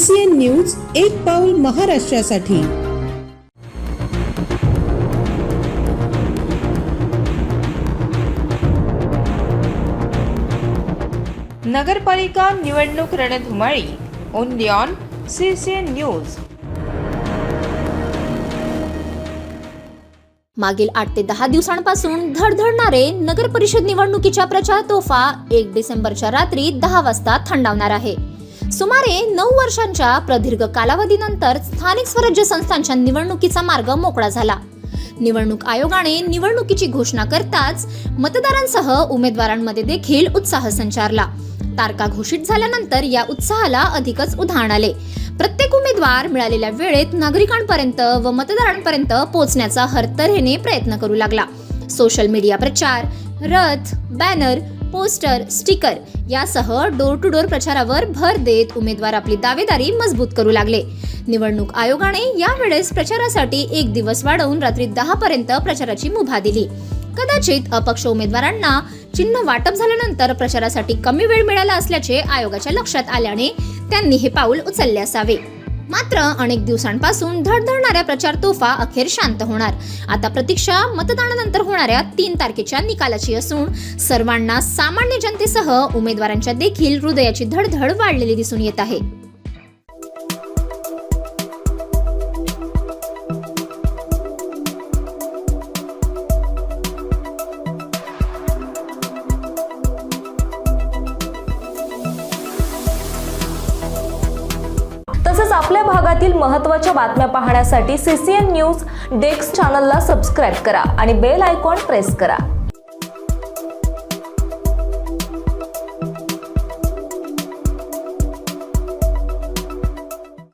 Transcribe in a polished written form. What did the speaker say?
CCN news, एक पाऊल महाराष्ट्रासाठी। नगरपालिका निवडणूक रणधुमाळी ओनली ऑन CCN न्यूज। मागील 8 ते 10 दिवसांपासून धडधडणारे नगर परिषद निवडणुकीच्या प्रचार तोफा 1 डिसेंबरच्या रात्री 10 वाजता थंडावणार आहे। सुमारे 9 वर्षांच्या प्रदीर्घ कालावधीनंतर स्थानिक स्वराज्य संस्थांच्या निवडणुकीचा मार्ग मोकळा झाला। निवडणूक आयोगाने निवडणुकीची घोषणा करताच मतदारांसह उमेदवारांमध्ये देखील उत्साह संचारला। तारखा घोषित झाल्यानंतर या उत्साहाला अधिकच उधाण आले। प्रत्येक उमेदवार मिळालेल्या वेळेत नागरिकांपर्यंत व मतदारांपर्यंत पोहोचण्याचा हरतऱ्हेने प्रयत्न करू लागला। सोशल मीडिया प्रचार, रथ, बॅनर, पोस्टर, स्टिकर यासह डोर टू डोर प्रचारावर भर देत उमेदवार आपली दावेदारी मजबूत करू लागले। निवडणूक आयोगाने यावेळेस प्रचारासाठी 1 दिवस वाढवून रात्री 10 पर्यंत प्रचाराची मुभा दिली। कदाचित अपक्ष उमेदवारांना चिन्ह वाटप झाल्यानंतर प्रचारासाठी कमी वेळ मिळाला असल्याचे आयोगाच्या लक्षात आल्याने त्यांनी हे पाऊल उचलले असावे। मात्र अनेक दिवसांपासून धडधडणाऱ्या प्रचार तोफा अखेर शांत होणार। आता प्रतीक्षा मतदानानंतर होणाऱ्या 3 तारखेच्या निकालाची असून सर्वांना सामान्य जनतेसह उमेदवारांच्या देखील हृदयाची धडधड वाढलेली दिसून येत आहे। तसंच आपल्या भागातील महत्त्वाच्या बातम्या पाहण्यासाठी CCN न्यूज डेस्क चॅनलला सबस्क्राइब करा आणि बेल आयकॉन प्रेस करा।